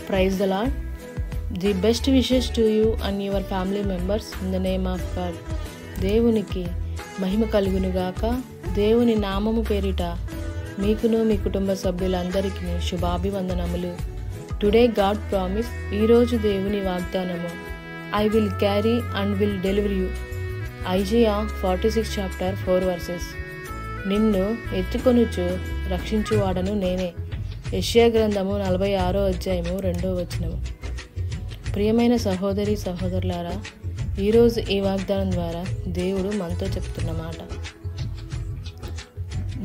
Praise the Lord. The best wishes to you and your family members in the name of God. దేవునికి మహిమ కలుగునుగాక. దేవుని నామము పేరిట మీకును మీ కుటుంబ సభ్యులందరికీ శుభాభివందనములు. టుడే గాడ్ ప్రామిస్, ఈరోజు దేవుని వాగ్దానము, I will carry and will deliver you. Isaiah 46 chapter 4 versus. నిన్ను ఎత్తుకొనుచు రక్షించువాడను నేనే. యెషయా గ్రంథము 46 అధ్యాయము 2వ వచనము. ప్రియమైన సహోదరి సహోదరులారా, ఈరోజు ఈ వాగ్దానం ద్వారా దేవుడు మనతో చెప్తున్న మాట,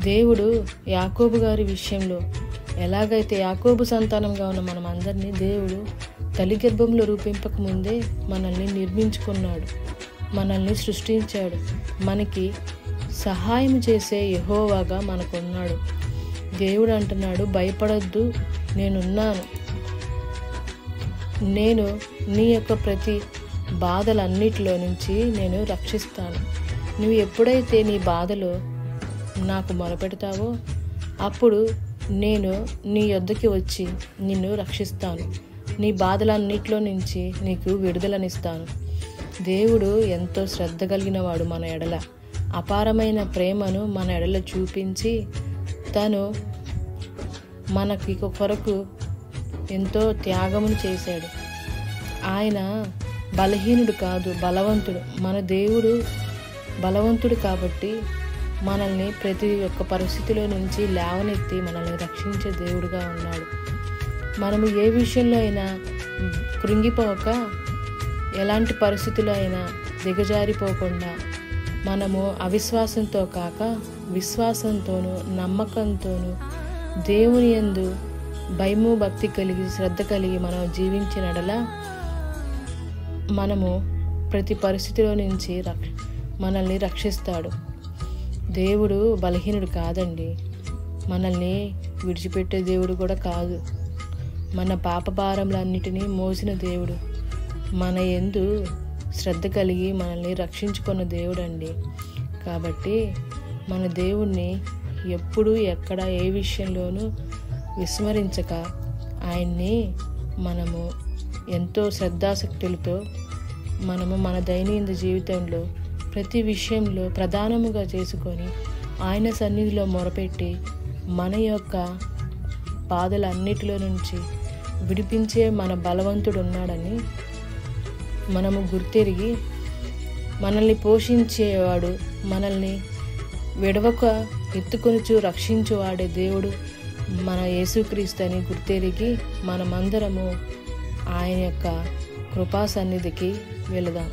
దేవుడు యాకోబు గారి విషయంలో ఎలాగైతే యాకోబు సంతానంగా ఉన్న మనం అందరినీ దేవుడు తల్లి గర్భంలో రూపింపక ముందే మనల్ని నిర్మించుకున్నాడు, మనల్ని సృష్టించాడు. మనకి సహాయం చేసే యెహోవాగా మనకున్నాడు. దేవుడు అంటున్నాడు, భయపడొద్దు, నేనున్నాను. నేను నీ యొక్క ప్రతి బాధలన్నిటిలో నుంచి నేను రక్షిస్తాను. నువ్వు ఎప్పుడైతే నీ బాధలో నాకు మొరపెడతావో అప్పుడు నేను నీ యొద్దకి వచ్చి నిన్ను రక్షిస్తాను. నీ బాధలన్నిటిలో నుంచి నీకు విడుదలనిస్తాను. దేవుడు ఎంతో శ్రద్ధ కలిగిన వాడు. మన ఎడల అపారమైన ప్రేమను మన ఎడల చూపించి తను మనకి కొరకు ఎంతో త్యాగమును చేశాడు. ఆయన బలహీనుడు కాదు, బలవంతుడు. మన దేవుడు బలవంతుడు కాబట్టి మనల్ని ప్రతి ఒక్క పరిస్థితిలో నుంచి లేవనెత్తి మనల్ని రక్షించే దేవుడుగా ఉన్నాడు. మనము ఏ విషయంలో అయినా కృంగిపోక, ఎలాంటి పరిస్థితుల్లో అయినా దిగజారిపోకుండా, మనము అవిశ్వాసంతో కాక విశ్వాసంతోనూ నమ్మకంతోనూ దేవుని యందు భయము భక్తి కలిగి శ్రద్ధ కలిగి మనం జీవించినడలా మనము ప్రతి పరిస్థితిలో నుంచి మనల్ని రక్షిస్తాడు. దేవుడు బలహీనుడు కాదండి, మనల్ని విడిచిపెట్టే దేవుడు కూడా కాదు. మన పాప భారములన్నిటినీ మోసిన దేవుడు, మన యందు శ్రద్ధ కలిగి మనల్ని రక్షించుకున్న దేవుడు అండి. కాబట్టి మన దేవుణ్ణి ఎప్పుడు ఎక్కడ ఏ విషయంలోనూ విస్మరించక ఆయన్ని మనము ఎంతో శ్రద్ధాశక్తులతో మనము మన దైనందిన జీవితంలో ప్రతి విషయంలో ప్రధానముగా చేసుకొని ఆయన సన్నిధిలో మొరపెట్టి మన యొక్క బాధలన్నిటిలో నుంచి విడిపించే మన బలవంతుడు ఉన్నాడని మనము గుర్తెరిగి, మనల్ని పోషించేవాడు, మనల్ని విడవక ఎత్తుకొనుచు రక్షించువాడే దేవుడు మన యేసుక్రీస్తు అని గుర్తెరిగి మనమందరము ఆయన యొక్క కృపా సన్నిధికి వెళదాం.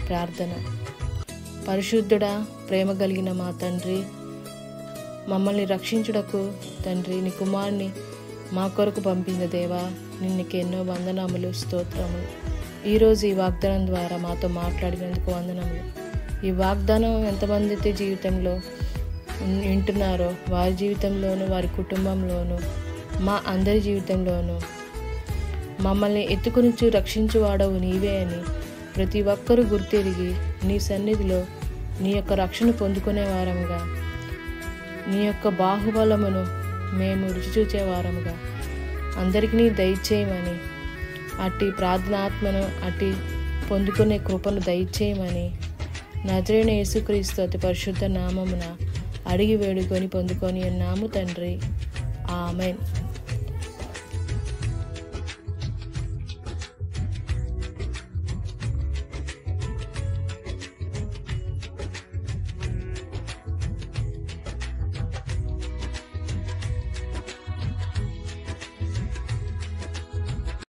ప్రార్థన. పరిశుద్ధుడా, ప్రేమ కలిగిన మా తండ్రి, మమ్మల్ని రక్షించుటకు తండ్రి నీ కుమారుని మా కొరకు పంపిన దేవా, నిన్నకి ఎన్నో వందనములు, స్తోత్రములు. ఈరోజు ఈ వాగ్దానం ద్వారా మాతో మాట్లాడినందుకు వందనములు. ఈ వాగ్దానం ఎంతమంది అయితే జీవితంలో వింటున్నారో వారి జీవితంలోనూ వారి కుటుంబంలోనూ మా అందరి జీవితంలోనూ మమ్మల్ని ఎత్తుకొనిచ్చు రక్షించువాడవు నీవే అని ప్రతి ఒక్కరూ గుర్తెరిగి నీ సన్నిధిలో నీ యొక్క రక్షణ పొందుకునే వారముగా, నీ యొక్క బాహుబలమును మేము రుచి చూచే వారముగా అందరికీ నీ దయచేయమని, అట్టి ప్రార్థనాత్మను అట్టి పొందుకునే కృపను దయచేయమని నజరేయుడైన యేసుక్రీస్తు అతి పరిశుద్ధ నామమున అడిగి వేడుకొని పొందుకొని ఉన్నాము తండ్రి. ఆమేన్.